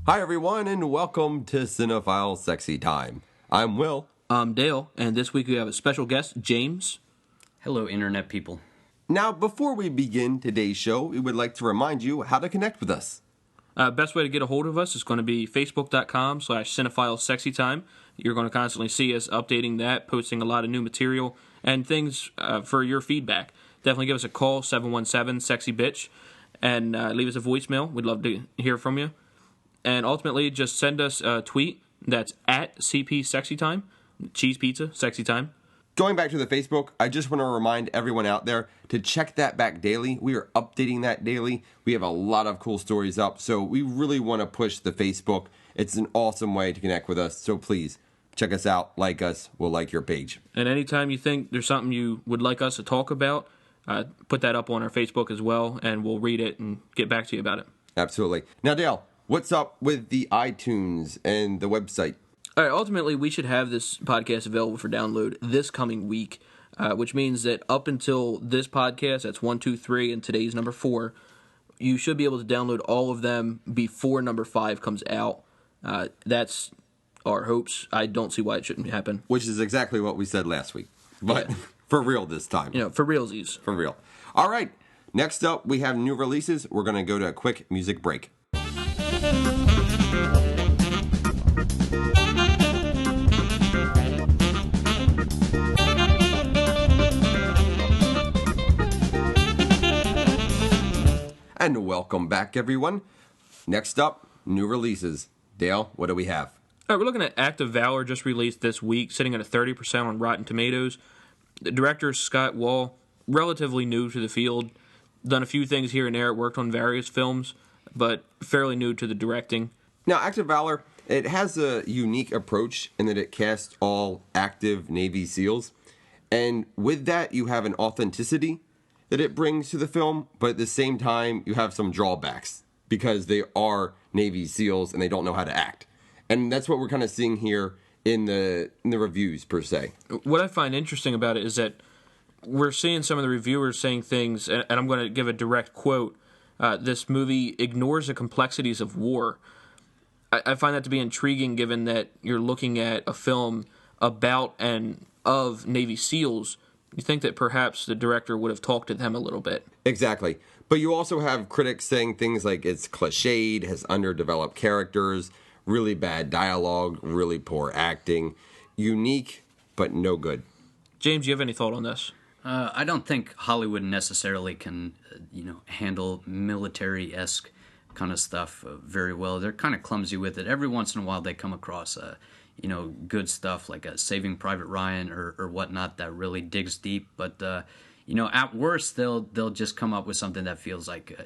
Hi, everyone, and welcome to Cinephile Sexy Time. I'm Will. I'm Dale, and this week we have a special guest, James. Hello, Internet people. Now, before we begin today's show, we would like to remind you how to connect with us. Best way to get a hold of us is going to be facebook.com/cinephilesexytime. You're going to constantly see us updating that, posting a lot of new material, and things for your feedback. Definitely give us a call, 717-SEXY-BITCH, and leave us a voicemail. We'd love to hear from you. And ultimately, just send us a tweet that's at CP Sexy Time, Cheese Pizza, Sexy Time. Going back to the Facebook, I just want to remind everyone out there to check that back daily. We are updating that daily. We have a lot of cool stories up, so we really want to push the Facebook. It's an awesome way to connect with us, so please check us out, like us, we'll like your page. And anytime you think there's something you would like us to talk about, put that up on our Facebook as well, and we'll read it and get back to you about it. Absolutely. Now, Dale, what's up with the iTunes and the website? All right, ultimately, we should have this podcast available for download this coming week, which means that up until this podcast, that's 1, 2, 3, and today's number 4, you should be able to download all of them before number 5 comes out. That's our hopes. I don't see why it shouldn't happen. Which is exactly what we said last week, but for real this time. For realsies. For real. All right, next up, we have new releases. We're going to go to a quick music break. And welcome back, everyone. Next up, new releases. Dale, what do we have? All right, we're looking at Act of Valor, just released this week, sitting at a 30% on Rotten Tomatoes. The director, Scott Wall, relatively new to the field, done a few things here and there, worked on various films, but fairly new to the directing. Now, Act of Valor, it has a unique approach in that it casts all active Navy SEALs. And with that, you have an authenticity that it brings to the film, but at the same time, you have some drawbacks because they are Navy SEALs and they don't know how to act. And that's what we're kind of seeing here in the reviews, per se. What I find interesting about it is that we're seeing some of the reviewers saying things, and I'm going to give a direct quote, this movie ignores the complexities of war. I find that to be intriguing given that you're looking at a film about and of Navy SEALs. You think that perhaps the director would have talked to them a little bit. Exactly. But you also have critics saying things like it's cliched, has underdeveloped characters, really bad dialogue, really poor acting, unique, but no good. James, do you have any thought on this? I don't think Hollywood necessarily can, handle military-esque kind of stuff very well. They're kind of clumsy with it. Every once in a while they come across good stuff like Saving Private Ryan or whatnot that really digs deep. But at worst they'll just come up with something that feels like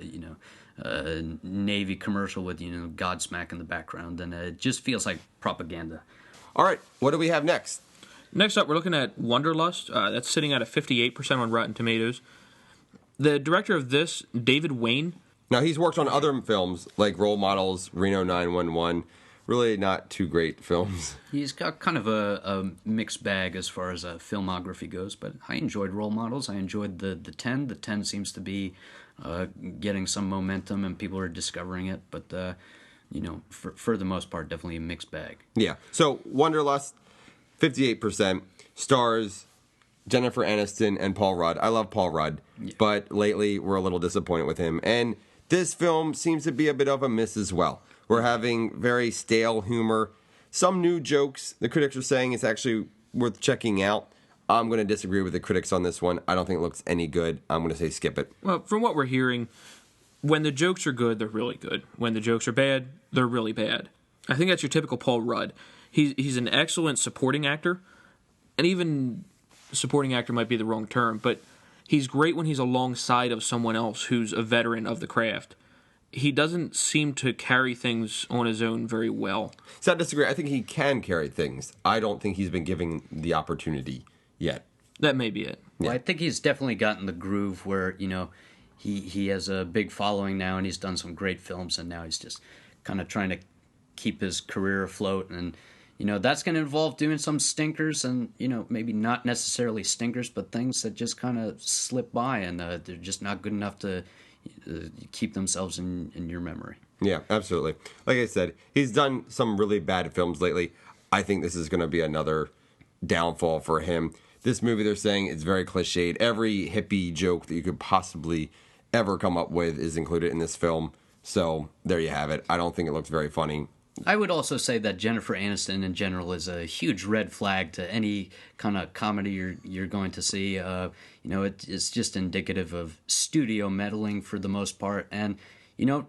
a Navy commercial with Godsmack in the background, and it just feels like propaganda. All right, what do we have next? Next up, we're looking at Wanderlust. That's sitting at a 58% on Rotten Tomatoes. The director of this, David Wayne. Now, he's worked on other films like Role Models, Reno 911. Really not too great films. He's got kind of a mixed bag as far as filmography goes, but I enjoyed Role Models. I enjoyed the 10. The 10 seems to be getting some momentum and people are discovering it, but for the most part, definitely a mixed bag. Yeah. So Wanderlust, 58%, stars Jennifer Aniston and Paul Rudd. I love Paul Rudd, but lately we're a little disappointed with him. And this film seems to be a bit of a miss as well. We're having very stale humor, some new jokes. The critics are saying it's actually worth checking out. I'm going to disagree with the critics on this one. I don't think it looks any good. I'm going to say skip it. Well, from what we're hearing, when the jokes are good, they're really good. When the jokes are bad, they're really bad. I think that's your typical Paul Rudd. He's an excellent supporting actor, and even supporting actor might be the wrong term, but he's great when he's alongside of someone else who's a veteran of the craft. He doesn't seem to carry things on his own very well. So I disagree. I think he can carry things. I don't think he's been given the opportunity yet. That may be it. Well, I think he's definitely gotten the groove where, he has a big following now and he's done some great films, and now he's just kind of trying to keep his career afloat. And, that's going to involve doing some stinkers and, maybe not necessarily stinkers, but things that just kind of slip by and they're just not good enough to keep themselves in your memory. Yeah, absolutely. Like I said, he's done some really bad films lately. I think this is going to be another downfall for him. This movie, they're saying, it's very cliched. Every hippie joke that you could possibly ever come up with is included in this film. So there you have it. I don't think it looks very funny. I would also say that Jennifer Aniston in general is a huge red flag to any kind of comedy you're going to see. It's just indicative of studio meddling for the most part. And,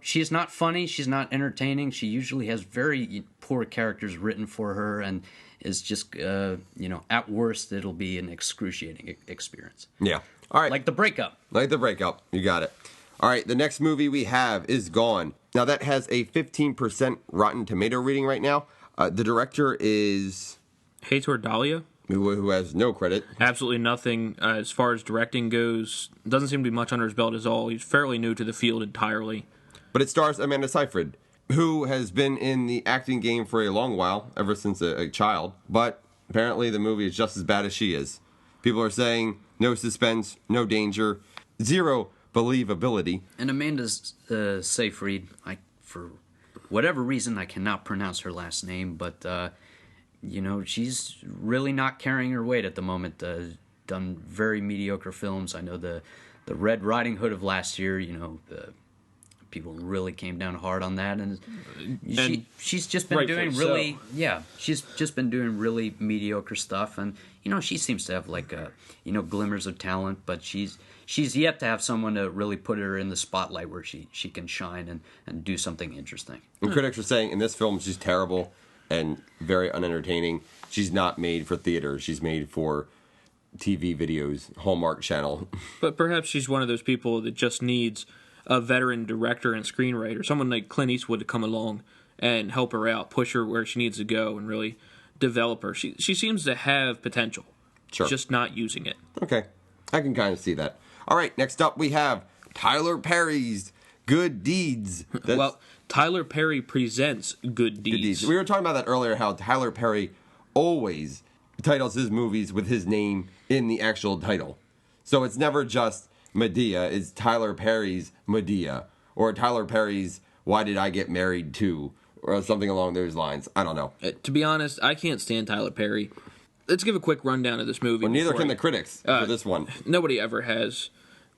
she's not funny. She's not entertaining. She usually has very poor characters written for her and is just, at worst, it'll be an excruciating experience. Yeah. All right. Like The Breakup. Like The Breakup. You got it. All right. The next movie we have is Gone. Now, that has a 15% Rotten Tomato rating right now. The director is... Heitor Dahlia, who has no credit. absolutely nothing as far as directing goes. Doesn't seem to be much under his belt at all. He's fairly new to the field entirely. But it stars Amanda Seyfried, who has been in the acting game for a long while, ever since a child. But apparently the movie is just as bad as she is. People are saying no suspense, no danger, zero believability. And Amanda's Seyfried, for whatever reason, I cannot pronounce her last name, but, she's really not carrying her weight at the moment. Done very mediocre films. I know the Red Riding Hood of last year, people really came down hard on that, and she's just been doing really she's just been doing really mediocre stuff, and she seems to have glimmers of talent, but she's yet to have someone to really put her in the spotlight where she can shine and do something interesting. And critics are saying in this film she's terrible and very unentertaining. She's not made for theater. She's made for TV videos, Hallmark Channel. But perhaps she's one of those people that just needs a veteran director and screenwriter, someone like Clint Eastwood, to come along and help her out, push her where she needs to go, and really develop her. She seems to have potential, Sure. just not using it. Okay, I can kind of see that. All right, next up we have Tyler Perry's Good Deeds. Well, Tyler Perry presents Good Deeds. We were talking about that earlier, how Tyler Perry always titles his movies with his name in the actual title. So it's never just Medea, it's Tyler Perry's Medea, or Tyler Perry's Why Did I Get Married To, or something along those lines. I don't know. To be honest, I can't stand Tyler Perry. Let's give a quick rundown of this movie. Well, neither can the critics for this one. Nobody ever has.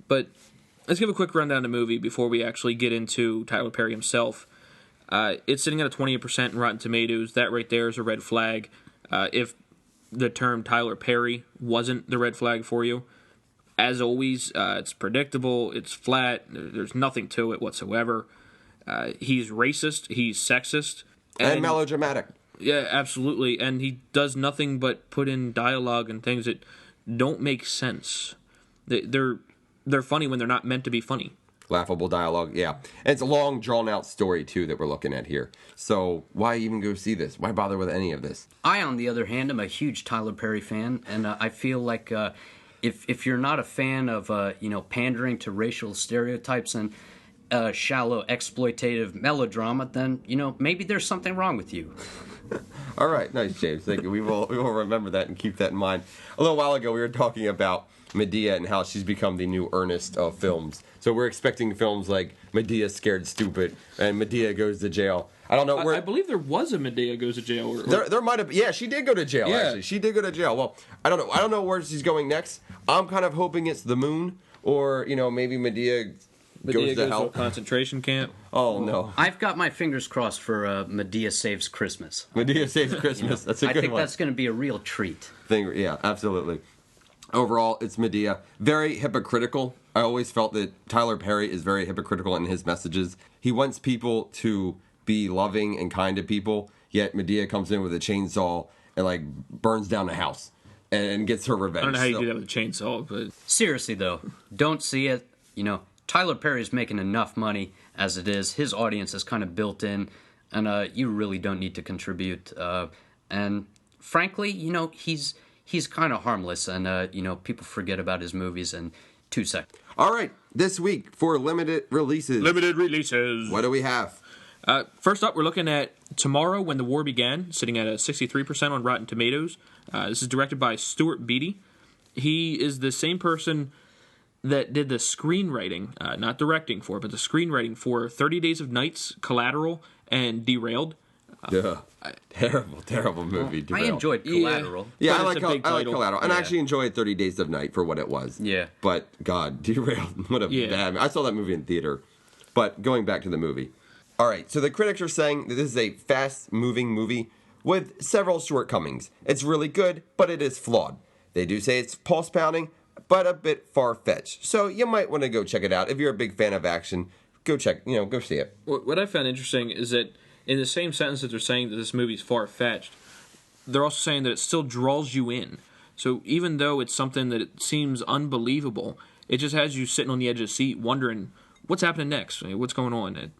But let's give a quick rundown of the movie before we actually get into Tyler Perry himself. It's sitting at a 28% in Rotten Tomatoes. That right there is a red flag. If the term Tyler Perry wasn't the red flag for you. As always, it's predictable, it's flat, there's nothing to it whatsoever. He's racist, he's sexist. And melodramatic. Yeah, absolutely. And he does nothing but put in dialogue and things that don't make sense. They're funny when they're not meant to be funny. Laughable dialogue, yeah. And it's a long, drawn-out story, too, that we're looking at here. So why even go see this? Why bother with any of this? I, on the other hand, am a huge Tyler Perry fan, and I feel like... If you're not a fan of pandering to racial stereotypes and shallow exploitative melodrama, then maybe there's something wrong with you. All right, nice, James. Thank you. We will remember that and keep that in mind. A little while ago, we were talking about Medea and how she's become the new Ernest of films. So we're expecting films like Medea Scared Stupid and Medea Goes to Jail. I don't know. I believe there was a Medea Goes to Jail. There might have. Yeah, she did go to jail. Yeah. Actually, she did go to jail. Well, I don't know. I don't know where she's going next. I'm kind of hoping it's the moon, or maybe Medea goes to hell. A concentration camp. Oh no! I've got my fingers crossed for Medea Saves Christmas. Medea Saves Christmas. That's a good one. I think that's going to be a real treat. Yeah, absolutely. Overall, it's Medea. Very hypocritical. I always felt that Tyler Perry is very hypocritical in his messages. He wants people to be loving and kind to people, yet Medea comes in with a chainsaw and burns down the house and gets her revenge. I don't know how you do that with a chainsaw, but seriously though, don't see it. Tyler Perry's making enough money as it is. His audience is kind of built in, and you really don't need to contribute. And frankly, he's kind of harmless, and people forget about his movies in 2 seconds. All right, this week for limited releases. What do we have? First up, we're looking at Tomorrow When the War Began, sitting at a 63% on Rotten Tomatoes. This is directed by Stuart Beattie. He is the same person that did the screenwriting, not directing for, but the screenwriting for 30 Days of Nights, Collateral, and Derailed. Yeah. Terrible movie. I Derailed. enjoyed Collateral. Yeah, But I it's like a big title. Collateral, and I Yeah. actually enjoyed 30 Days of Night for what it was. Yeah. But God, Derailed, what a Yeah. bad. I saw that movie in theater. But going back to the movie, all right. So the critics are saying that this is a fast-moving movie with several shortcomings. It's really good, but it is flawed. They do say it's pulse-pounding, but a bit far-fetched. So you might want to go check it out if you're a big fan of action. Go go see it. What I found interesting is that in the same sentence that they're saying that this movie's far-fetched, they're also saying that it still draws you in. So even though it's something that it seems unbelievable, it just has you sitting on the edge of the seat wondering, what's happening next? What's going on?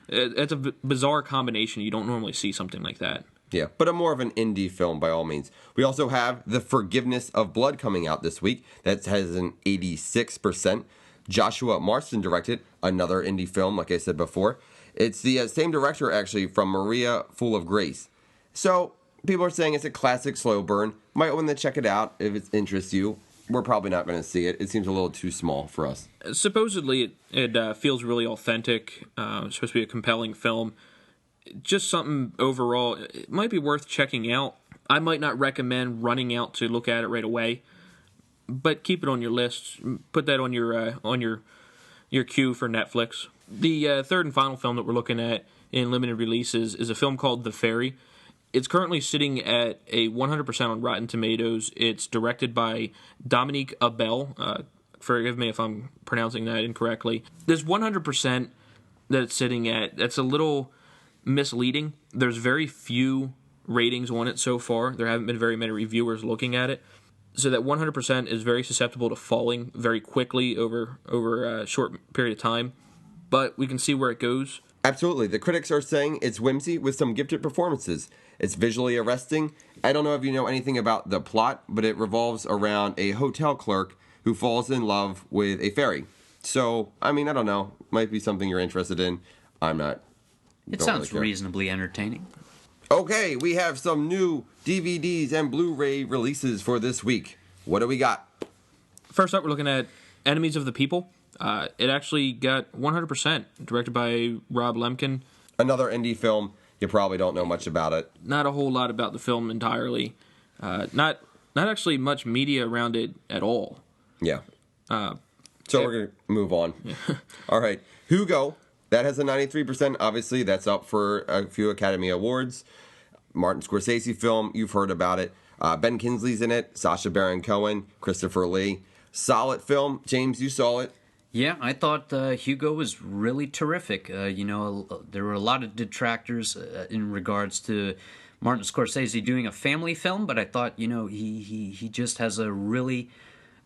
It's a bizarre combination. You don't normally see something like that. Yeah, but a more of an indie film by all means. We also have The Forgiveness of Blood coming out this week. That has an 86%. Joshua Marston directed, another indie film, like I said before. It's the same director, actually, from Maria, Full of Grace. So, people are saying it's a classic slow burn. Might want to check it out if it interests you. We're probably not going to see it. It seems a little too small for us. Supposedly, it feels really authentic. It's supposed to be a compelling film. Just something overall, it might be worth checking out. I might not recommend running out to look at it right away, but keep it on your list. Put that on your queue for Netflix. The third and final film that we're looking at in limited releases is a film called The Ferry. It's currently sitting at a 100% on Rotten Tomatoes. It's directed by Dominique Abel. Forgive me if I'm pronouncing that incorrectly. This 100% that it's sitting at, that's a little misleading. There's very few ratings on it so far. There haven't been very many reviewers looking at it. So that 100% is very susceptible to falling very quickly over a short period of time. But we can see where it goes. Absolutely. The critics are saying it's whimsy with some gifted performances. It's visually arresting. I don't know if you know anything about the plot, but it revolves around a hotel clerk who falls in love with a fairy. So, I mean, I don't know. Might be something you're interested in. I'm not. It Don't sounds really care. reasonably entertaining. Okay, we have some new DVDs and Blu-ray releases for this week. What do we got? First up, we're looking at Enemies of the People. It actually got 100%, directed by Rob Lemkin. Another indie film. You probably don't know much about it. Not a whole lot about the film entirely. Not actually much media around it at all. Yeah. So we're going to move on. All right. Hugo. That has a 93%. Obviously, that's up for a few Academy Awards. Martin Scorsese film. You've heard about it. Ben Kingsley's in it. Sacha Baron Cohen. Christopher Lee. Solid film. James, you saw it. Yeah, I thought Hugo was really terrific. There were a lot of detractors in regards to Martin Scorsese doing a family film, but I thought, he just has a really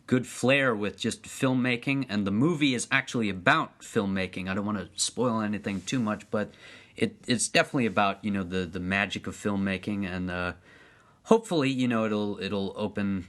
good flair with just filmmaking, and the movie is actually about filmmaking. I don't want to spoil anything too much, but it's definitely about the magic of filmmaking, and hopefully it'll open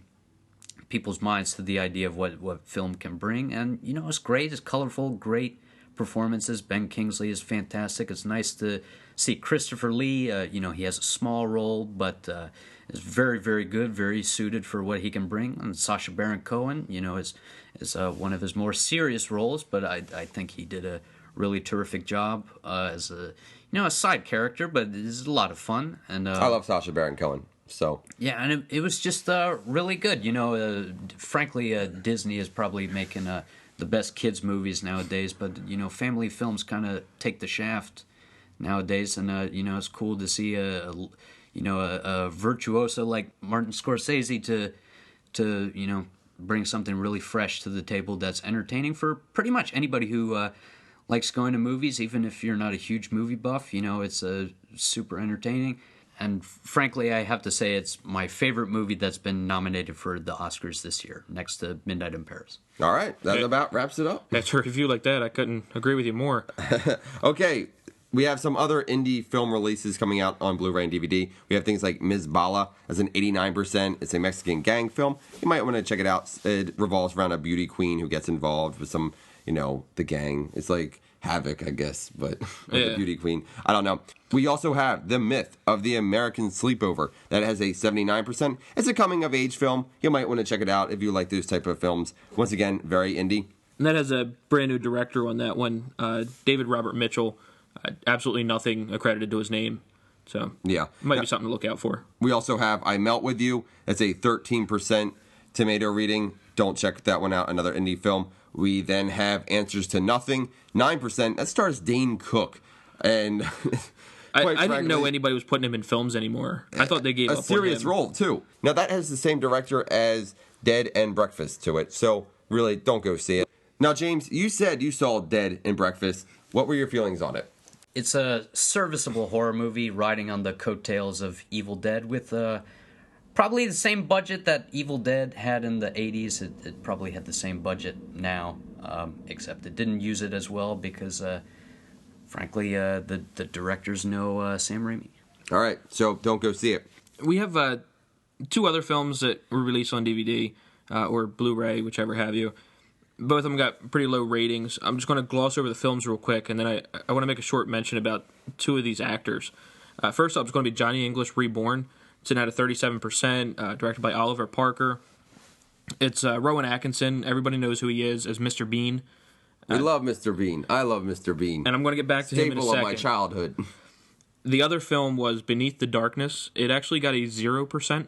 people's minds to the idea of what film can bring. And it's great, it's colorful, great performances. Ben Kingsley is fantastic. It's nice to see Christopher Lee. He has a small role, but is very, very good, very suited for what he can bring. And Sacha Baron Cohen, is one of his more serious roles, but I think he did a really terrific job as a side character, but it's a lot of fun. And I love Sacha Baron Cohen. So yeah, and it was just really good. Frankly, Disney is probably making the best kids movies nowadays, but family films kind of take the shaft nowadays, and it's cool to see a virtuoso like Martin Scorsese to bring something really fresh to the table that's entertaining for pretty much anybody who likes going to movies, even if you're not a huge movie buff. It's super entertaining. And frankly, I have to say it's my favorite movie that's been nominated for the Oscars this year, next to Midnight in Paris. all right, that about wraps it up. After a review like that, I couldn't agree with you more. Okay, we have some other indie film releases coming out on Blu-ray and DVD. We have things like Ms. Bala as an 89%. It's a Mexican gang film. You might want to check it out. It revolves around a beauty queen who gets involved with some, the gang. It's like Havoc, I guess, but the beauty queen. I don't know. We also have The Myth of the American Sleepover. That has a 79%. It's a coming-of-age film. You might want to check it out if you like those type of films. Once again, very indie. And that has a brand new director on that one, David Robert Mitchell. Absolutely nothing accredited to his name. So, Yeah. might be something to look out for. We also have I Melt With You. That's a 13% tomato reading. Don't check that one out. Another indie film. We then have Answers to Nothing. 9%. That stars Dane Cook. And I didn't know anybody was putting him in films anymore. I thought they gave up a serious on him. role, too. Now, that has the same director as Dead and Breakfast to it. So, really, don't go see it. Now, James, you said you saw Dead and Breakfast. What were your feelings on it? It's a serviceable horror movie riding on the coattails of Evil Dead with probably the same budget that Evil Dead had in the 80s. It probably had the same budget now, except it didn't use it as well because, frankly, the directors know Sam Raimi. All right, so don't go see it. We have 2 other films that were released on DVD or Blu-ray, whichever have you. Both of them got pretty low ratings. I'm just going to gloss over the films real quick, and then I want to make a short mention about 2 of these actors. First up is going to be Johnny English Reborn. It's an out of 37%, directed by Oliver Parker. It's Rowan Atkinson. Everybody knows who he is as Mr. Bean. We love Mr. Bean. I love Mr. Bean. And I'm going to get back to him in a second. Staple of my childhood. The other film was Beneath the Darkness. It actually got a 0%.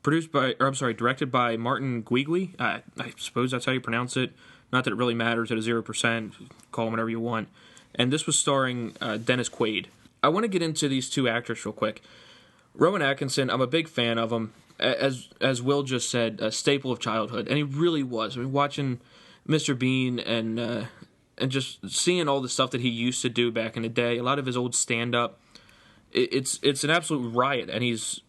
Directed by Martin Guigui. I suppose that's how you pronounce it. Not that it really matters at a 0%. Call him whatever you want. And this was starring Dennis Quaid. I want to get into these 2 actors real quick. Rowan Atkinson, I'm a big fan of him. As Will just said, a staple of childhood. And he really was. I mean, watching Mr. Bean and just seeing all the stuff that he used to do back in the day, a lot of his old stand-up, it's an absolute riot. And he's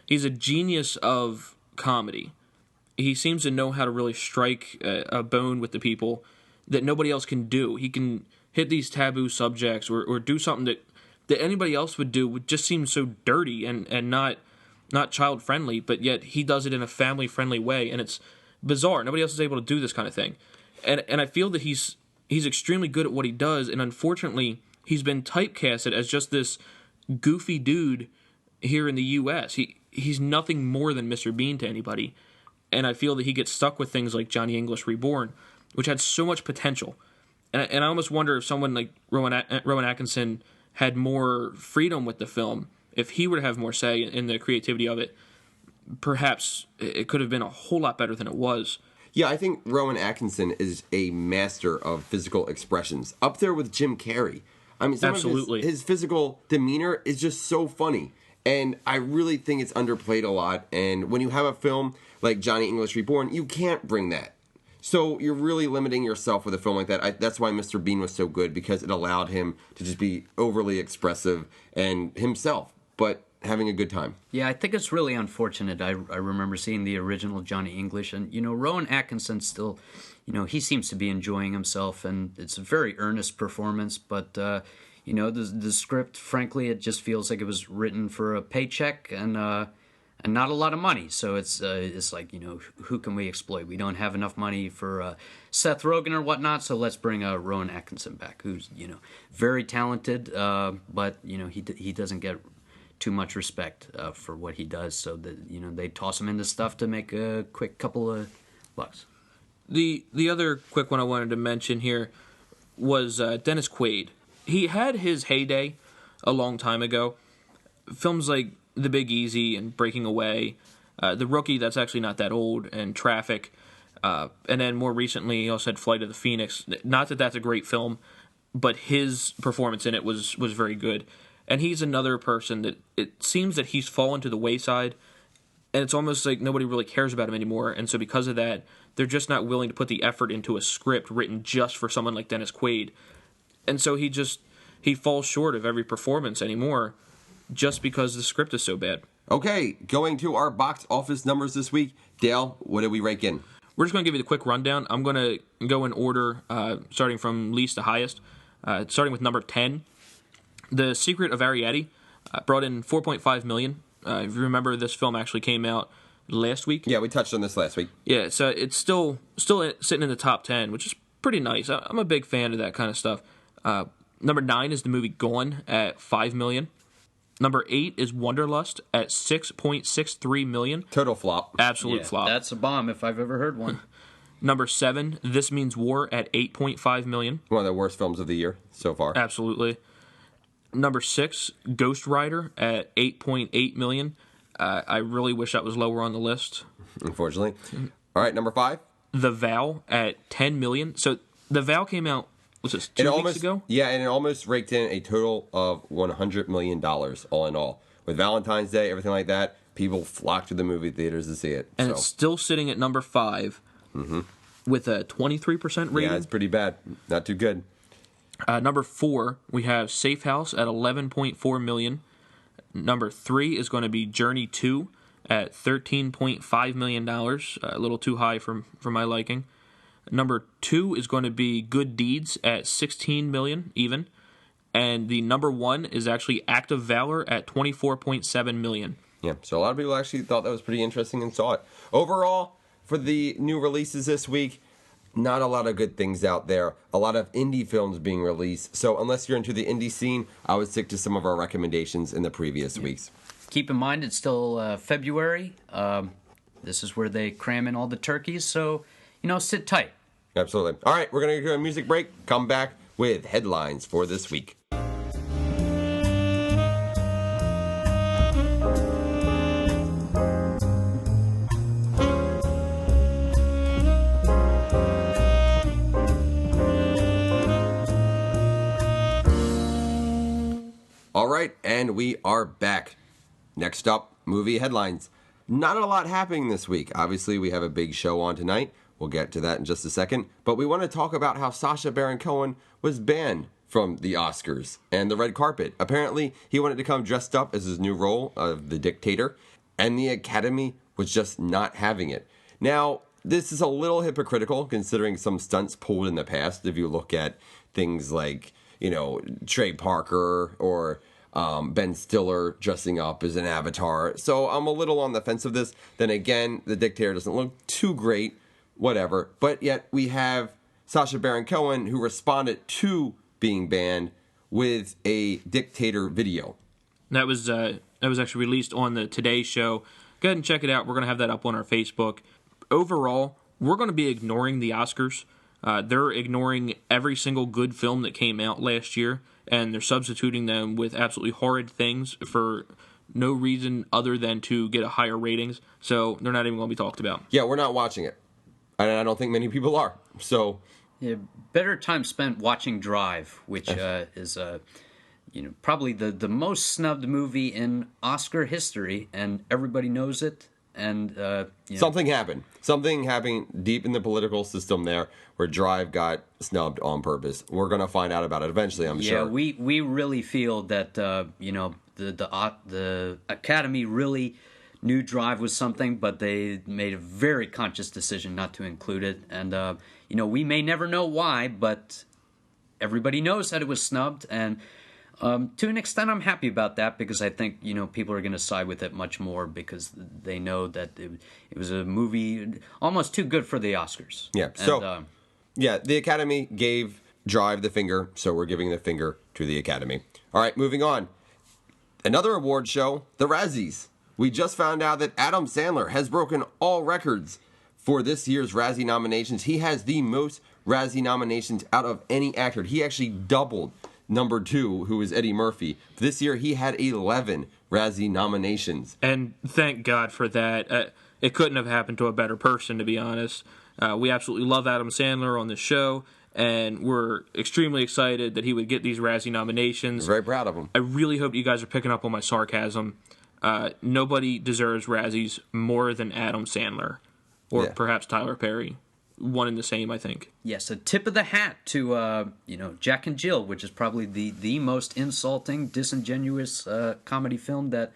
a genius of comedy. He seems to know how to really strike a bone with the people that nobody else can do. He can hit these taboo subjects or do something that anybody else would do would just seem so dirty and not child-friendly, but yet he does it in a family-friendly way, and it's bizarre. Nobody else is able to do this kind of thing. And I feel that he's extremely good at what he does, and unfortunately, he's been typecasted as just this goofy dude here in the U.S. He's nothing more than Mr. Bean to anybody. And I feel that he gets stuck with things like Johnny English Reborn, which had so much potential. And I almost wonder if someone like Rowan Atkinson had more freedom with the film, if he would have more say in the creativity of it, perhaps it could have been a whole lot better than it was. Yeah, I think Rowan Atkinson is a master of physical expressions. Up there with Jim Carrey. I mean, Absolutely. His physical demeanor is just so funny. And I really think it's underplayed a lot. And when you have a film like Johnny English Reborn, you can't bring that. So you're really limiting yourself with a film like that. That's why Mr. Bean was so good, because it allowed him to just be overly expressive and himself, but having a good time. Yeah, I think it's really unfortunate. I remember seeing the original Johnny English, and, Rowan Atkinson still, he seems to be enjoying himself, and it's a very earnest performance, but, the script, frankly, it just feels like it was written for a paycheck and not a lot of money. So it's like, who can we exploit? We don't have enough money for Seth Rogen or whatnot, so let's bring Rowan Atkinson back, who's, very talented, but, he doesn't get too much respect for what he does, so that, they toss him into stuff to make a quick couple of bucks. The other quick one I wanted to mention here was Dennis Quaid. He had his heyday a long time ago. Films like The Big Easy and Breaking Away, The Rookie, that's actually not that old, and Traffic, and then more recently he also had Flight of the Phoenix. Not that that's a great film, but his performance in it was very good. And he's another person that it seems that he's fallen to the wayside, and it's almost like nobody really cares about him anymore. And so because of that, they're just not willing to put the effort into a script written just for someone like Dennis Quaid. And so he falls short of every performance anymore just because the script is so bad. Okay, going to our box office numbers this week. Dale, what did we rank in? We're just going to give you the quick rundown. I'm going to go in order, starting from least to highest, starting with number 10. The Secret of Ariadne brought in $4.5 million. If you remember, this film actually came out last week. Yeah, we touched on this last week. Yeah, so it's still sitting in the top 10, which is pretty nice. I'm a big fan of that kind of stuff. Number 9 is the movie Gone at $5 million. Number 8 is Wanderlust at $6.63 million. Total flop. Absolute flop. That's a bomb if I've ever heard one. Number 7, This Means War at $8.5 million. One of the worst films of the year so far. Absolutely. Number 6, Ghost Rider at $8.8 million. I really wish that was lower on the list. Unfortunately. All right, number 5. The Vow at $10 million. So The Vow came out, was this 2 weeks ago? Yeah, and it almost raked in a total of $100 million all in all. With Valentine's Day, everything like that, people flocked to the movie theaters to see it. And it's still sitting at number 5 with a 23% rating. Yeah, it's pretty bad. Not too good. Number 4, we have Safe House at $11.4 million. Number 3 is going to be Journey 2 at $13.5 million. A little too high for my liking. Number 2 is going to be Good Deeds at $16 million even. And the number 1 is actually Act of Valor at $24.7 million. Yeah, so a lot of people actually thought that was pretty interesting and saw it. Overall, for the new releases this week, not a lot of good things out there. A lot of indie films being released. So unless you're into the indie scene, I would stick to some of our recommendations in the previous weeks. Keep in mind, it's still February. This is where they cram in all the turkeys, so, sit tight. Absolutely. All right, we're going to go to a music break. Come back with headlines for this week. All right, and we are back. Next up, movie headlines. Not a lot happening this week. Obviously, we have a big show on tonight. We'll get to that in just a second. But we want to talk about how Sacha Baron Cohen was banned from the Oscars and the red carpet. Apparently, he wanted to come dressed up as his new role of the dictator, and the Academy was just not having it. Now, this is a little hypocritical considering some stunts pulled in the past. If you look at things like, Trey Parker or Ben Stiller dressing up as an avatar. So I'm a little on the fence of this. Then again, the dictator doesn't look too great, whatever. But yet we have Sacha Baron Cohen who responded to being banned with a dictator video. That was actually released on the Today Show. Go ahead and check it out. We're going to have that up on our Facebook. Overall, we're going to be ignoring the Oscars. They're ignoring every single good film that came out last year, and they're substituting them with absolutely horrid things for no reason other than to get a higher ratings. So they're not even going to be talked about. Yeah, we're not watching it. And I don't think many people are. So, yeah, better time spent watching Drive, which is probably the most snubbed movie in Oscar history, and everybody knows it. And something happened. Something happened deep in the political system there where Drive got snubbed on purpose. We're going to find out about it eventually, I'm sure. Yeah, we really feel that the Academy really knew Drive was something, but they made a very conscious decision not to include it. And we may never know why, but everybody knows that it was snubbed, and to an extent, I'm happy about that because I think people are going to side with it much more because they know that it was a movie almost too good for the Oscars. Yeah. So, the Academy gave Drive the finger, so we're giving the finger to the Academy. All right, moving on. Another award show, the Razzies. We just found out that Adam Sandler has broken all records for this year's Razzie nominations. He has the most Razzie nominations out of any actor. He actually doubled number 2, who is Eddie Murphy. This year, he had 11 Razzie nominations. And thank God for that. It couldn't have happened to a better person, to be honest. We absolutely love Adam Sandler on the show, and we're extremely excited that he would get these Razzie nominations. Very proud of him. I really hope you guys are picking up on my sarcasm. Nobody deserves Razzies more than Adam Sandler, or perhaps Tyler Perry. One and the same, I think. Yes, a tip of the hat to Jack and Jill, which is probably the most insulting, disingenuous comedy film that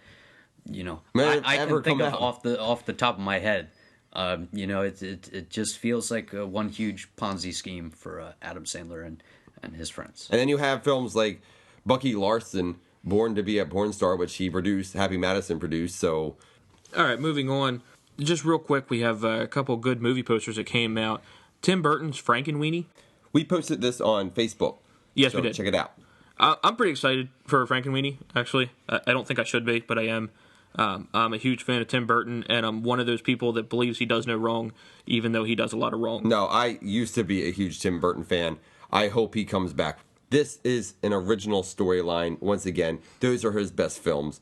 I can think of off the top of my head. It just feels like one huge Ponzi scheme for Adam Sandler and his friends. And then you have films like Bucky Larson, Born to be a Porn Star, which he produced, Happy Madison produced. So, all right, moving on. Just real quick, we have a couple good movie posters that came out. Tim Burton's Frankenweenie. We posted this on Facebook. Yes, we did. Check it out. I'm pretty excited for Frankenweenie, actually. I don't think I should be, but I am. I'm a huge fan of Tim Burton, and I'm one of those people that believes he does no wrong, even though he does a lot of wrong. No, I used to be a huge Tim Burton fan. I hope he comes back. This is an original storyline. Once again, those are his best films.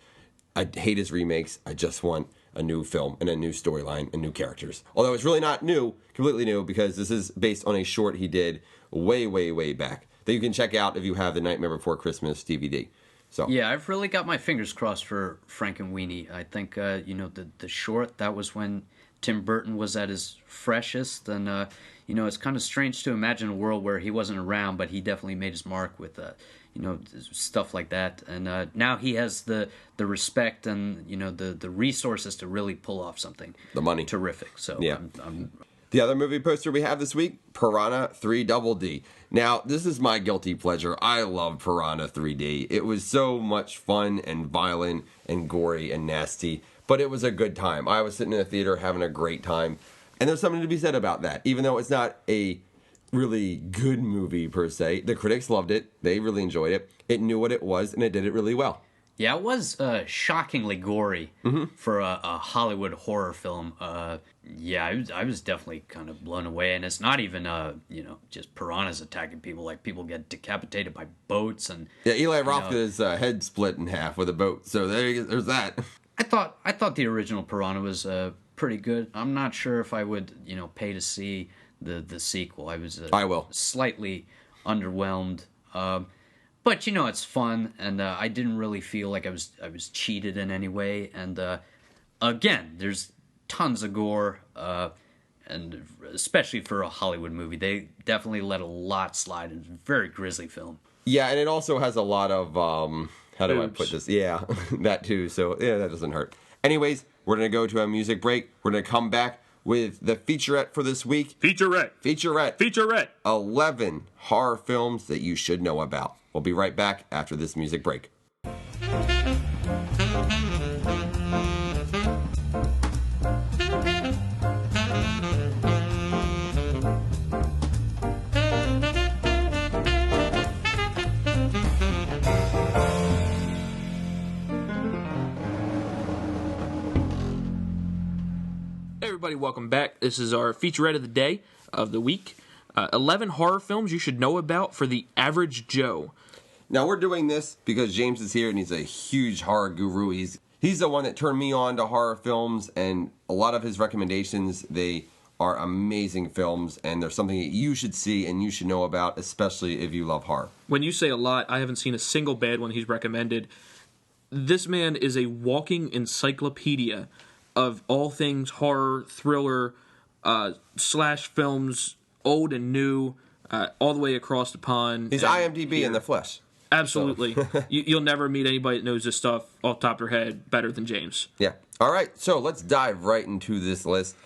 I hate his remakes. I just want a new film and a new storyline and new characters. Although it's really not new, completely new, because this is based on a short he did way, way, way back that you can check out if you have the Nightmare Before Christmas DVD. So Yeah, I've really got my fingers crossed for Frankenweenie. I think, the short, that was when Tim Burton was at his freshest. And, it's kind of strange to imagine a world where he wasn't around, but he definitely made his mark with, stuff like that. And now he has the respect and, the resources to really pull off something. The money. Terrific. So, Yeah. I'm The other movie poster we have this week, Piranha 3 Double D. Now, this is my guilty pleasure. I love Piranha 3D. It was so much fun and violent and gory and nasty, but it was a good time. I was sitting in the theater having a great time, and there's something to be said about that. Even though it's not a really good movie per se, the critics loved it. They really enjoyed it. It knew what it was, and it did it really well. Yeah, it was shockingly gory for a Hollywood horror film. I was definitely kind of blown away, and it's not even just piranhas attacking people. Like, people get decapitated by boats, and Yeah, Eli Roth got his head split in half with a boat. So there's that. I thought the original Piranha was pretty good. I'm not sure if I would pay to see the sequel. I will slightly underwhelmed. But it's fun, and I didn't really feel like I was cheated in any way. And again, there's tons of gore, and especially for a Hollywood movie, they definitely let a lot slide. It's a very grisly film. Yeah, and it also has a lot of how do I Boobs. put this? Yeah, that too. So yeah, that doesn't hurt. Anyways, we're gonna go to a music break. We're gonna come back with the featurette for this week. Featurette. 11 horror films that you should know about. We'll be right back after this music break. Hey everybody, welcome back. This is our featurette of the day, of the week. 11 horror films you should know about for the average Joe. Now we're doing this because James is here and he's a huge horror guru. He's the one that turned me on to horror films, and a lot of his recommendations, they are amazing films, and they're something that you should see and you should know about, especially if you love horror. When you say a lot, I haven't seen a single bad one he's recommended. This man is a walking encyclopedia of all things horror, thriller, slash films, old and new, all the way across the pond. He's IMDb in the flesh. Absolutely. You'll never meet anybody that knows this stuff off the top of their head better than James. Yeah. All right, so let's dive right into this list.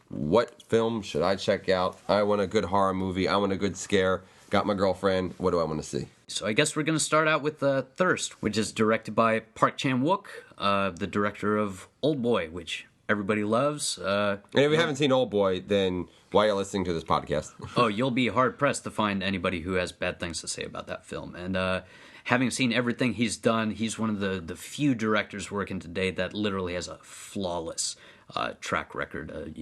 What film should I check out? I want a good horror movie. I want a good scare. Got my girlfriend. What do I want to see? So I guess we're going to start out with Thirst, which is directed by Park Chan-wook, the director of Old Boy, which everybody loves. And if you haven't seen Old Boy, then why are you listening to this podcast? Oh, you'll be hard-pressed to find anybody who has bad things to say about that film. And having seen everything he's done, he's one of the few directors working today that literally has a flawless track record.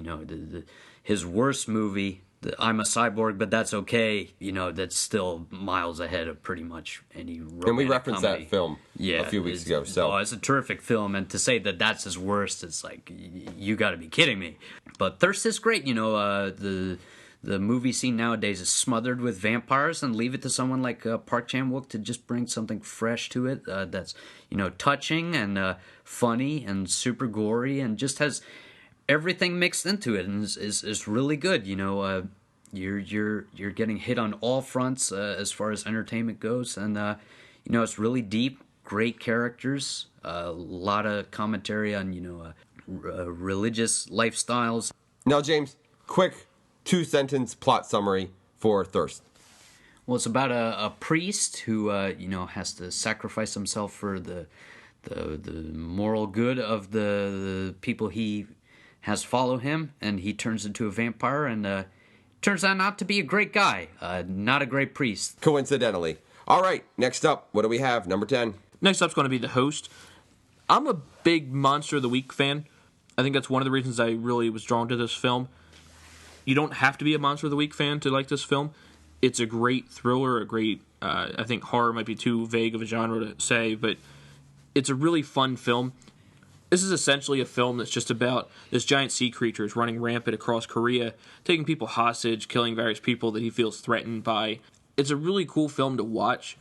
His worst movie, I'm a Cyborg, but that's okay. That's still miles ahead of pretty much any romantic And we referenced comedy. that film a few weeks ago. So it's a terrific film, and to say that that's his worst, it's like, you got to be kidding me. But Thirst is great. The movie scene nowadays is smothered with vampires, and leave it to someone like Park Chan-wook to just bring something fresh to it that's touching and funny and super gory, and just has everything mixed into it, and is really good. You're getting hit on all fronts as far as entertainment goes, and it's really deep, great characters, a lot of commentary on religious lifestyles. now, James, quick 2-sentence plot summary for Thirst. Well, it's about a priest who has to sacrifice himself for the moral good of the people he has follow him, and he turns into a vampire, and turns out not to be a great guy, not a great priest. Coincidentally. All right, next up, what do we have? Number 10. Next up's going to be The Host. I'm a big Monster of the Week fan. I think that's one of the reasons I really was drawn to this film. You don't have to be a Monster of the Week fan to like this film. It's a great thriller, a great, I think horror might be too vague of a genre to say, but it's a really fun film. This is essentially a film that's just about this giant sea creatures running rampant across Korea, taking people hostage, killing various people that he feels threatened by. It's a really cool film to watch.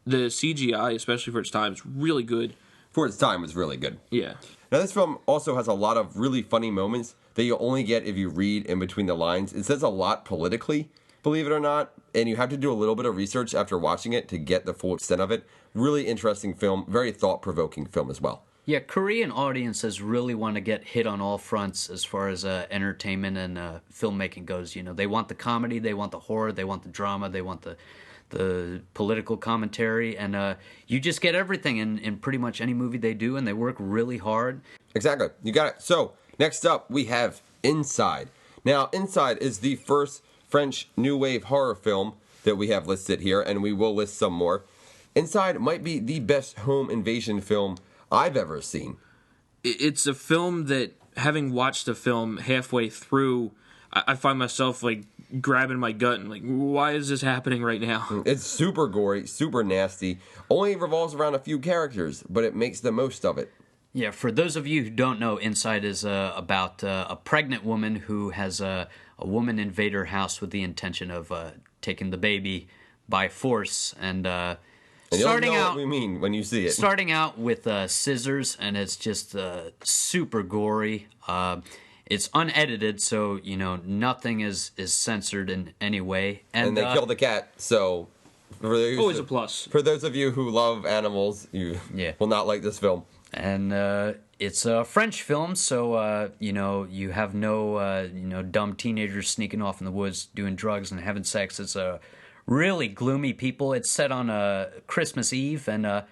The CGI, especially for its time, is really good. For its time, was really good. Yeah. Now, this film also has a lot of really funny moments that you only get if you read in between the lines. It says a lot politically, believe it or not, and you have to do a little bit of research after watching it to get the full extent of it. Really interesting film, very thought-provoking film as well. Yeah, Korean audiences really want to get hit on all fronts as far as entertainment and filmmaking goes. You know, they want the comedy, they want the horror, they want the drama, they want the political commentary, and you just get everything in pretty much any movie they do, and they work really hard. Exactly. You got it. So, next up, we have Inside. Now, Inside is the first French New Wave horror film that we have listed here, and we will list some more. Inside might be the best home invasion film I've ever seen. It's a film that, having watched the film halfway through, I find myself like grabbing my gut and like, why is this happening right now? It's super gory, super nasty. Only revolves around a few characters, but it makes the most of it. Yeah, for those of you who don't know, Inside is about a pregnant woman who has a woman invade her house with the intention of taking the baby by force, and starting out, what we mean when you see it. Starting out with scissors, and it's just super gory. It's unedited, so you know nothing is censored in any way. And they kill the cat, so always a plus. For those of you who love animals, you will not like this film. And it's a French film, so you know you have no dumb teenagers sneaking off in the woods doing drugs and having sex. It's a really gloomy people. It's set on Christmas Eve, and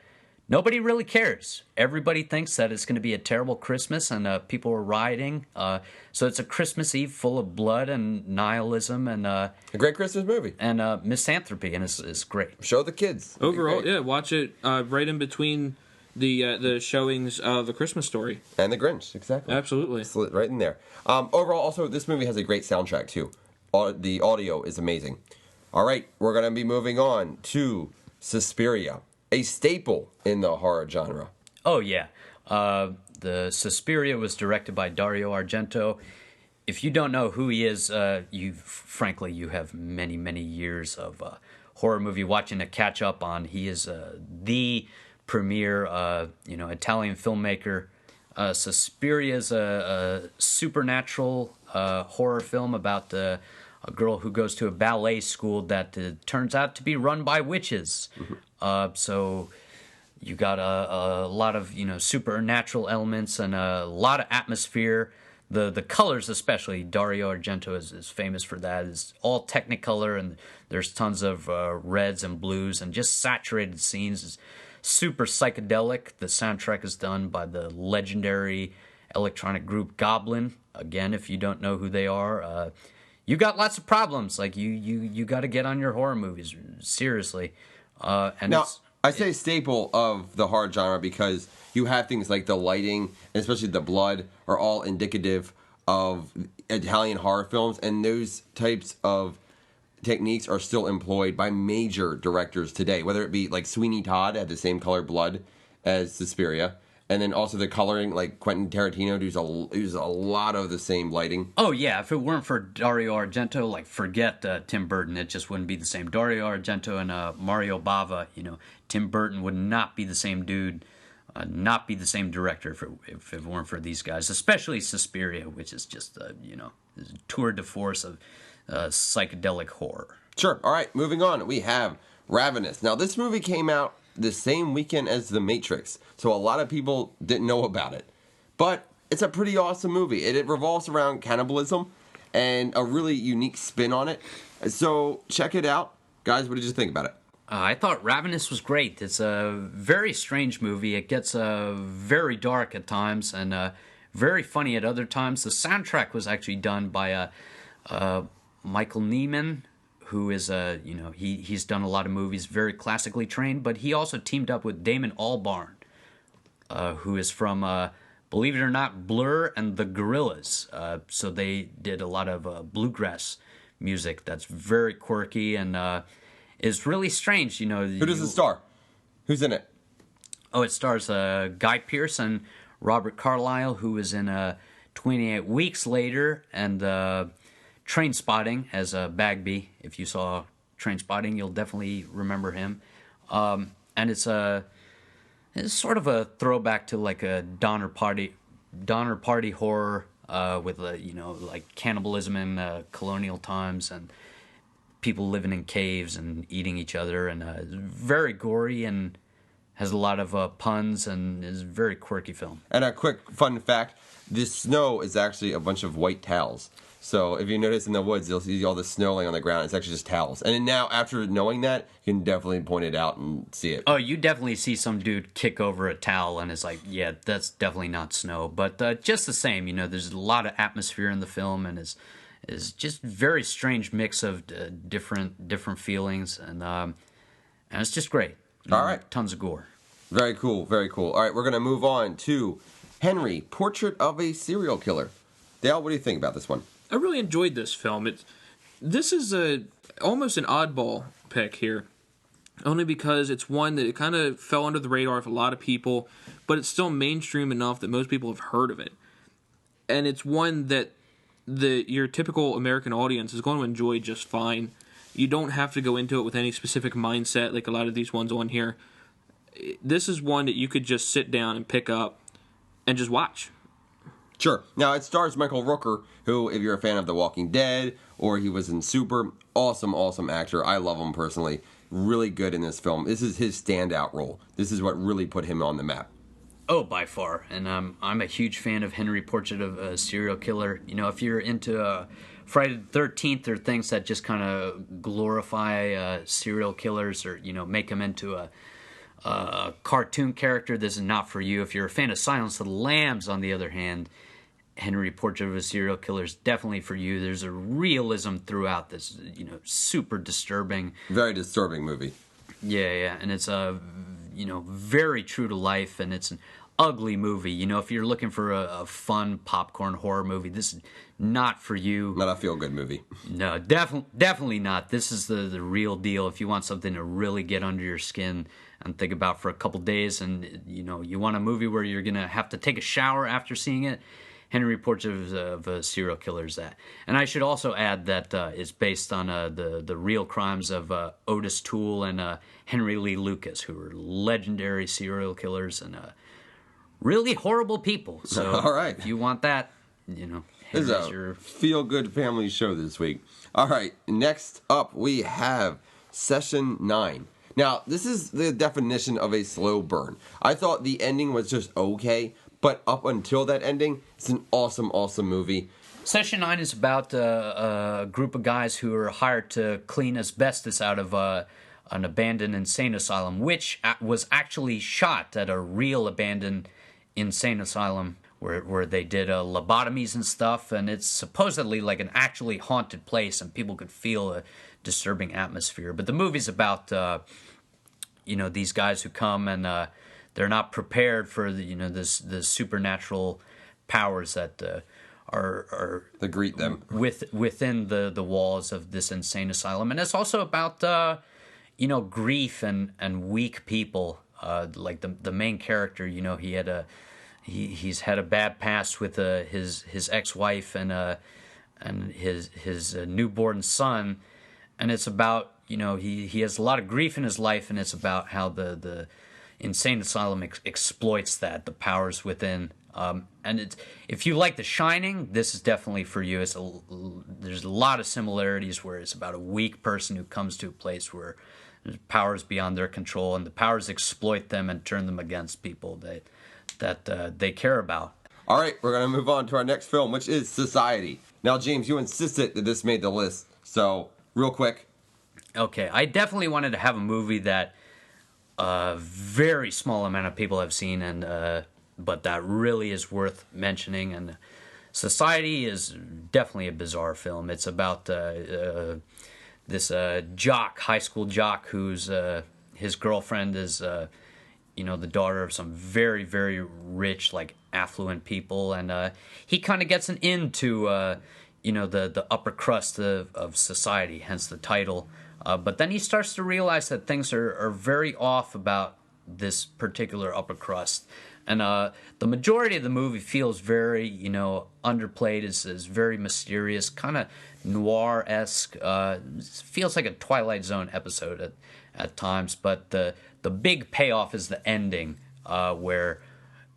nobody really cares. Everybody thinks that it's going to be a terrible Christmas, and people are rioting. So it's a Christmas Eve full of blood and nihilism, and a great Christmas movie, and misanthropy, and it's great. Show the kids. Overall, yeah, watch it right in between the showings of A Christmas Story and The Grinch. Exactly, absolutely, it's right in there. Overall, also this movie has a great soundtrack too. The audio is amazing. All right, we're going to be moving on to Suspiria, a staple in the horror genre. Oh, yeah. The Suspiria was directed by Dario Argento. If you don't know who he is, you have many, many years of horror movie watching to catch up on. He is the premier, Italian filmmaker. Suspiria is a supernatural horror film about a girl who goes to a ballet school that turns out to be run by witches. Mm-hmm. So you got a lot of supernatural elements and a lot of atmosphere. The colors, especially Dario Argento is famous for that. It's all Technicolor, and there's tons of reds and blues and just saturated scenes. It's super psychedelic. The soundtrack is done by the legendary electronic group Goblin. Again, if you don't know who they are, you got lots of problems. Like you got to get on your horror movies seriously. And now, I say staple of the horror genre because you have things like the lighting, and especially the blood, are all indicative of Italian horror films, and those types of techniques are still employed by major directors today. Whether it be like Sweeney Todd had the same color blood as Suspiria. And then also the coloring, like Quentin Tarantino uses a lot of the same lighting. Oh, yeah. If it weren't for Dario Argento, like, forget Tim Burton. It just wouldn't be the same. Dario Argento and Mario Bava, Tim Burton would not be the same dude, not be the same director if it weren't for these guys, especially Suspiria, which is just, tour de force of psychedelic horror. Sure. All right, moving on. We have Ravenous. Now, this movie came out the same weekend as The Matrix, so a lot of people didn't know about it. But it's a pretty awesome movie. It revolves around cannibalism and a really unique spin on it. So check it out. Guys, what did you think about it? I thought Ravenous was great. It's a very strange movie. It gets very dark at times and very funny at other times. The soundtrack was actually done by Michael Nyman, who is he's done a lot of movies, very classically trained, but he also teamed up with Damon Albarn, who is from, believe it or not, Blur and the Gorillaz. So they did a lot of bluegrass music that's very quirky and is really strange. You know, Who does it star? Who's in it? Oh, it stars Guy Pearce and Robert Carlyle, who was in 28 Weeks Later and Train Spotting as Bagby. If you saw Train Spotting, you'll definitely remember him. And it's sort of a throwback to like a Donner Party horror with like cannibalism in colonial times and people living in caves and eating each other, and very gory and has a lot of puns and is a very quirky film. And a quick fun fact, the snow is actually a bunch of white towels. So if you notice in the woods, you'll see all the snow laying on the ground. It's actually just towels. And now, after knowing that, you can definitely point it out and see it. Oh, you definitely see some dude kick over a towel and it's like, yeah, that's definitely not snow. But just the same, you know, there's a lot of atmosphere in the film, and is just very strange mix of different feelings, and it's just great. All right. Tons of gore. Very cool, very cool. All right, we're going to move on to Henry, Portrait of a Serial Killer. Dale, what do you think about this one? I really enjoyed this film. This is almost an oddball pick here, only because it's one that it kind of fell under the radar of a lot of people, but it's still mainstream enough that most people have heard of it. And it's one that your typical American audience is going to enjoy just fine. You don't have to go into it with any specific mindset like a lot of these ones on here. This is one that you could just sit down and pick up and just watch. Sure. Now, it stars Michael Rooker, who, if you're a fan of The Walking Dead, or he was in Super, awesome actor. I love him personally. Really good in this film. This is his standout role. This is what really put him on the map. Oh, by far. And I'm a huge fan of Henry, Portrait of a Serial Killer. You know, if you're into Friday the 13th or things that just kind of glorify serial killers or, you know, make them into a cartoon character, this is not for you. If you're a fan of Silence of the Lambs, on the other hand, Henry, Portrait of a Serial Killer is definitely for you. There's a realism throughout this, you know, super disturbing. Very disturbing movie. Yeah, and it's very true to life, and it's an ugly movie. You know, if you're looking for a fun popcorn horror movie, this is not for you. Not a feel-good movie. No, definitely not. This is the real deal. If you want something to really get under your skin and think about for a couple days, and you know, you want a movie where you're gonna have to take a shower after seeing it, Henry, Portrait of a Serial Killer is that. And I should also add that it's based on the real crimes of Otis Toole and Henry Lee Lucas, who were legendary serial killers and really horrible people. So all right. If you want that, you know, this is a feel-good family show this week. All right, next up we have Session 9. Now, this is the definition of a slow burn. I thought the ending was just okay, but up until that ending, it's an awesome movie. Session 9 is about a group of guys who are hired to clean asbestos out of an abandoned insane asylum, which was actually shot at a real abandoned insane asylum where they did lobotomies and stuff, and it's supposedly like an actually haunted place, and people could feel a disturbing atmosphere. But the movie's about these guys who come and they're not prepared for the supernatural powers that are to greet them within the walls of this insane asylum. And it's also about grief and weak people. Like the main character, he's had a bad past with his ex-wife and his newborn son, and it's about he has a lot of grief in his life, and it's about how the insane asylum exploits the powers within. And if you like The Shining, this is definitely for you. There's a lot of similarities where it's about a weak person who comes to a place where there's powers beyond their control, and the powers exploit them and turn them against people that they care about. All right, we're going to move on to our next film, which is Society. Now, James, you insisted that this made the list, so real quick. Okay, I definitely wanted to have a movie that a very small amount of people have seen, and but that really is worth mentioning. And Society is definitely a bizarre film. It's about this high school jock whose his girlfriend is the daughter of some very, very rich, like, affluent people, and he kind of gets an into, the upper crust of society, hence the title. But then he starts to realize that things are very off about this particular upper crust. And the majority of the movie feels very, underplayed, is very mysterious, kind of noir-esque. Feels like a Twilight Zone episode at times. But the big payoff is the ending, where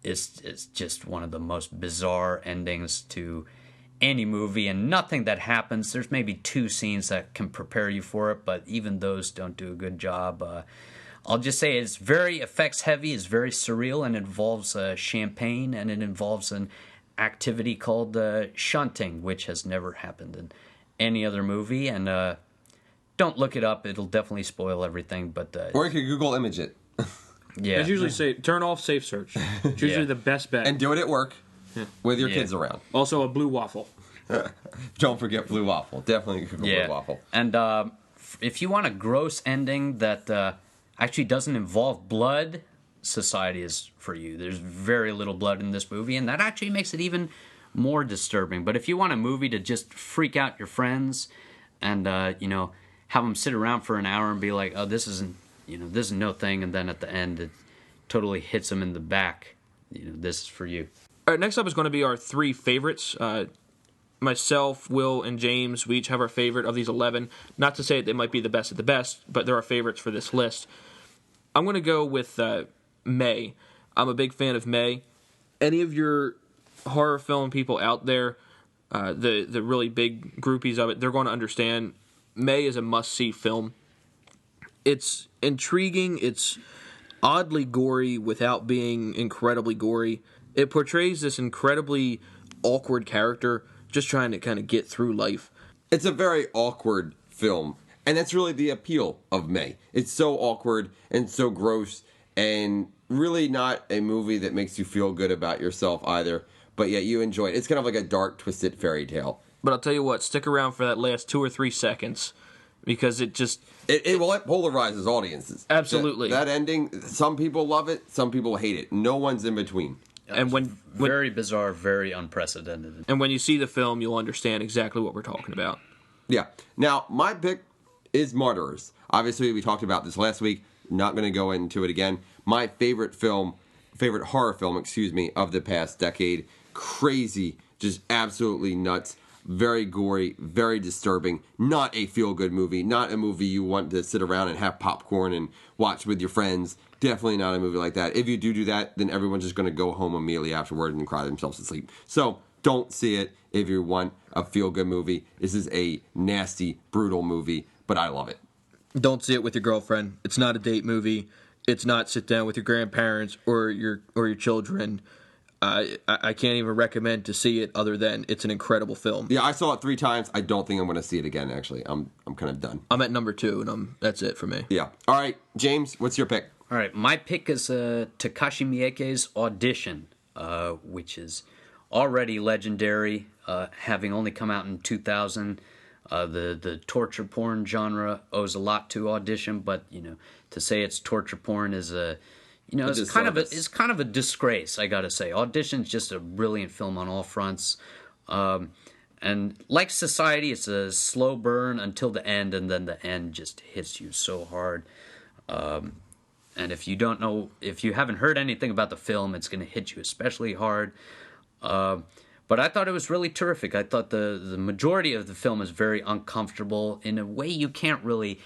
it's just one of the most bizarre endings to any movie, and nothing that happens. There's maybe 2 scenes that can prepare you for it, but even those don't do a good job. I'll just say it's very effects heavy, it's very surreal, and involves champagne, and it involves an activity called shunting, which has never happened in any other movie. And don't look it up; it'll definitely spoil everything. But or you could Google image it. Yeah, it's usually turn off safe search. It's usually the best bet. And do it at work with your kids around. Also, a blue waffle. Don't forget blue waffle. Definitely Google blue waffle. And if you want a gross ending that actually doesn't involve blood, Society is for you. There's very little blood in this movie, and that actually makes it even more disturbing. But if you want a movie to just freak out your friends and have them sit around for an hour and be like, oh, this is no thing, and then at the end it totally hits them in the back, this is for you. All right, next up is going to be our 3 favorites. Myself, Will, and James, we each have our favorite of these 11. Not to say they might be the best of the best, but they're our favorites for this list. I'm going to go with May. I'm a big fan of May. Any of your horror film people out there, the really big groupies of it, they're going to understand May is a must-see film. It's intriguing. It's oddly gory without being incredibly gory. It portrays this incredibly awkward character just trying to kind of get through life. It's a very awkward film, and that's really the appeal of May. It's so awkward and so gross, and really not a movie that makes you feel good about yourself either, but yet you enjoy it. It's kind of like a dark, twisted fairy tale. But I'll tell you what, stick around for that last 2 or 3 seconds, because it polarizes audiences. Absolutely. That ending, some people love it, some people hate it. No one's in between. And when very bizarre, very unprecedented. And when you see the film, you'll understand exactly what we're talking about. Yeah. Now, my pick is Martyrs. Obviously, we talked about this last week. Not going to go into it again. My favorite horror film, of the past decade. Crazy, just absolutely nuts. Very gory, very disturbing. Not a feel-good movie. Not a movie you want to sit around and have popcorn and watch with your friends. Definitely not a movie like that. If you do that, then everyone's just going to go home immediately afterward and cry themselves to sleep. So don't see it if you want a feel-good movie. This is a nasty, brutal movie, but I love it. Don't see it with your girlfriend. It's not a date movie. It's not sit down with your grandparents or your children. I can't even recommend to see it other than it's an incredible film. Yeah, I saw it 3 times. I don't think I'm going to see it again, actually. I'm kind of done. I'm at number 2, and that's it for me. Yeah. All right, James, what's your pick? All right, my pick is Takashi Miike's Audition, which is already legendary, having only come out in 2000. The torture porn genre owes a lot to Audition, but to say it's torture porn is it's kind of a disgrace, I gotta say. Audition's just a brilliant film on all fronts. And like Society, it's a slow burn until the end, and then the end just hits you so hard. And if you haven't heard anything about the film, it's going to hit you especially hard. But I thought it was really terrific. I thought the majority of the film is very uncomfortable in a way you can't really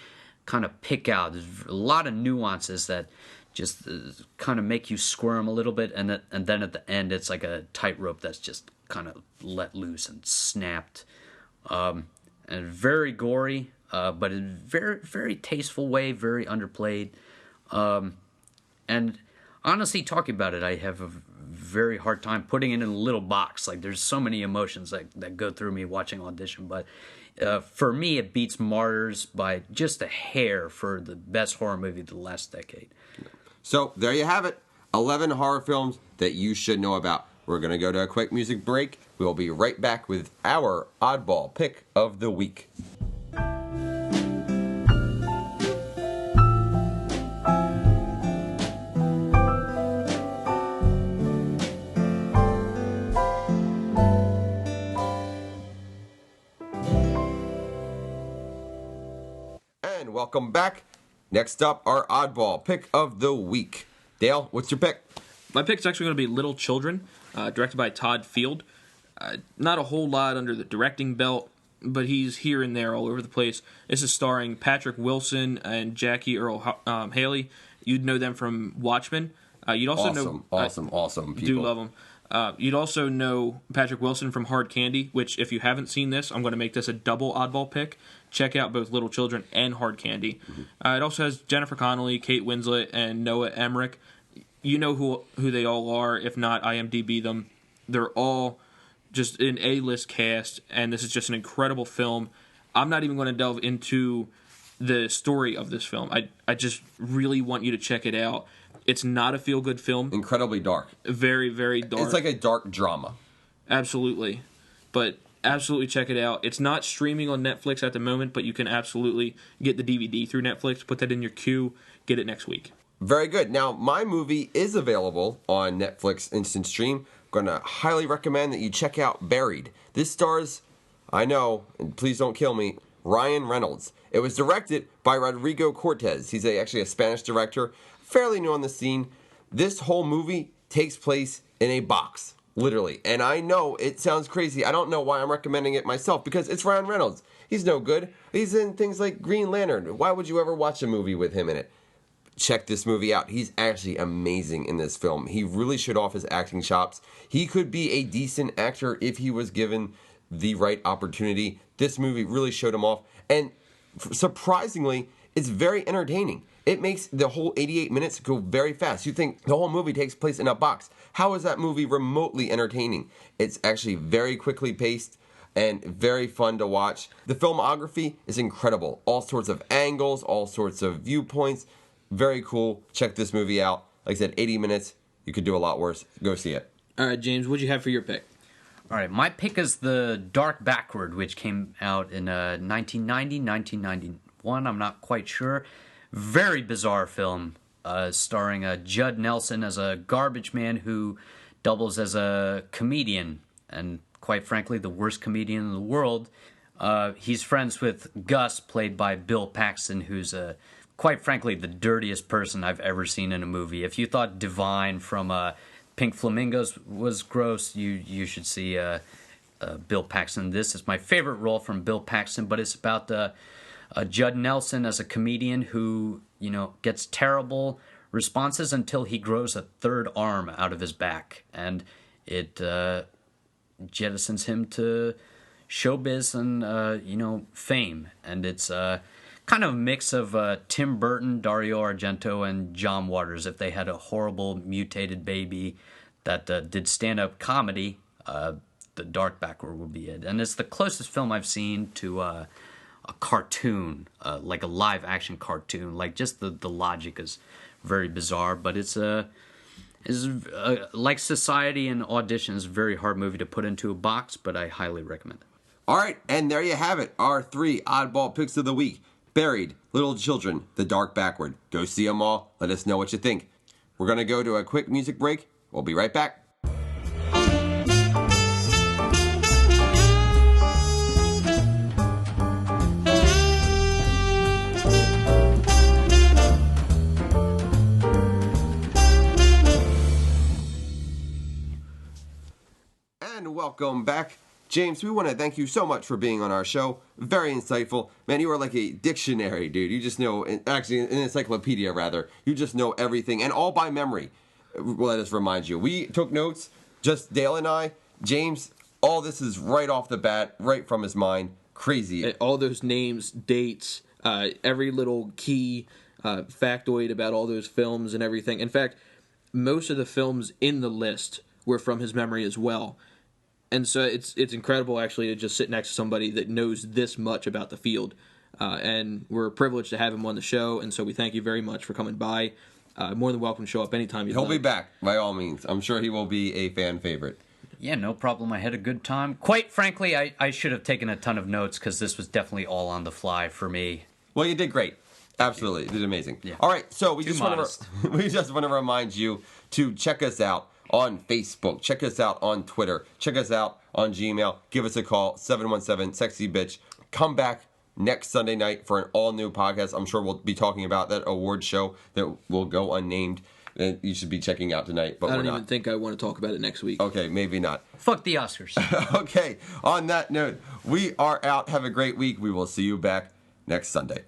kind of pick out. There's a lot of nuances that just kind of make you squirm a little bit, and then at the end, it's like a tightrope that's just kind of let loose and snapped. And very gory, but in a very, very tasteful way, very underplayed. And honestly, talking about it, I have a very hard time putting it in a little box. Like, there's so many emotions that go through me watching Audition, but for me, it beats Martyrs by just a hair for the best horror movie of the last decade. So, there you have it. 11 horror films that you should know about. We're going to go to a quick music break. We'll be right back with our oddball pick of the week. welcome back. Next up, our oddball pick of the week. Dale, what's your pick? My pick's actually going to be Little Children, directed by Todd Field. Not a whole lot under the directing belt, but he's here and there all over the place. This is starring Patrick Wilson and Jackie Earle Haley. You'd know them from Watchmen. You'd also know awesome people. Do love them. You'd also know Patrick Wilson from Hard Candy, which if you haven't seen this, I'm going to make this a double oddball pick. Check out both Little Children and Hard Candy. Mm-hmm. It also has Jennifer Connelly, Kate Winslet, and Noah Emmerich. You know who they all are. If not, IMDb them. They're all just an A-list cast, and this is just an incredible film. I'm not even going to delve into the story of this film. I just really want you to check it out. It's not a feel-good film. Incredibly dark. Very, very dark. It's like a dark drama. Absolutely. But absolutely check it out. It's not streaming on Netflix at the moment, but you can absolutely get the DVD through Netflix. Put that in your queue. Get it next week. Very good. Now, my movie is available on Netflix Instant Stream. I'm going to highly recommend that you check out Buried. This stars, I know, and please don't kill me, Ryan Reynolds. It was directed by Rodrigo Cortez. He's actually a Spanish director, fairly new on the scene. This whole movie takes place in a box, literally. And I know it sounds crazy. I don't know why I'm recommending it myself, because it's Ryan Reynolds. He's no good. He's in things like Green Lantern. Why would you ever watch a movie with him in it? Check this movie out. He's actually amazing in this film. He really showed off his acting chops. He could be a decent actor if he was given the right opportunity. This movie really showed him off. And surprisingly, it's very entertaining. It makes the whole 88 minutes go very fast. You think the whole movie takes place in a box. How is that movie remotely entertaining? It's actually very quickly paced and very fun to watch. The filmography is incredible. All sorts of angles, all sorts of viewpoints. Very cool. Check this movie out. Like I said, 80 minutes. You could do a lot worse. Go see it. All right, James, what'd you have for your pick? All right, my pick is The Dark Backward, which came out in 1990, 1991. I'm not quite sure. Very bizarre film, starring Judd Nelson as a garbage man who doubles as a comedian, and quite frankly, the worst comedian in the world. He's friends with Gus, played by Bill Paxton, who's quite frankly the dirtiest person I've ever seen in a movie. If you thought Divine from Pink Flamingos was gross, you should see Bill Paxton. This is my favorite role from Bill Paxton, but it's about Judd Nelson as a comedian who, gets terrible responses until he grows a third arm out of his back, and it jettisons him to showbiz and fame. And it's kind of a mix of Tim Burton, Dario Argento, and John Waters. If they had a horrible mutated baby that did stand-up comedy, The Dark Backward would be it. And it's the closest film I've seen to a cartoon, like a live-action cartoon. Like, just the logic is very bizarre, but it's like Society and Audition, is a very hard movie to put into a box, but I highly recommend it. All right, and there you have it. Our 3 oddball picks of the week. Buried, Little Children, The Dark Backward. Go see them all. Let us know what you think. We're going to go to a quick music break. We'll be right back. And welcome back. James, we want to thank you so much for being on our show. Very insightful. Man, you are like a dictionary, dude. You just know, actually an encyclopedia, rather. You just know everything, and all by memory. Let us remind you. We took notes, just Dale and I. James, all this is right off the bat, right from his mind. Crazy. And all those names, dates, every little key factoid about all those films and everything. In fact, most of the films in the list were from his memory as well. And so it's incredible, actually, to just sit next to somebody that knows this much about the field. And we're privileged to have him on the show, and so we thank you very much for coming by. More than welcome to show up anytime you'd like. He'll be back, by all means. I'm sure he will be a fan favorite. Yeah, no problem. I had a good time. Quite frankly, I should have taken a ton of notes, because this was definitely all on the fly for me. Well, you did great. Absolutely. You did amazing. Yeah. All right, so we Too just modest. want to remind you to check us out on Facebook. Check us out on Twitter. Check us out on Gmail. Give us a call, 717-SEXY-BITCH. Come back next Sunday night for an all-new podcast. I'm sure we'll be talking about that award show that will go unnamed that you should be checking out tonight, but I we're don't not. even think I want to talk about it next week. Okay, maybe not. Fuck the Oscars. Okay, on that note, we are out. Have a great week. We will see you back next Sunday.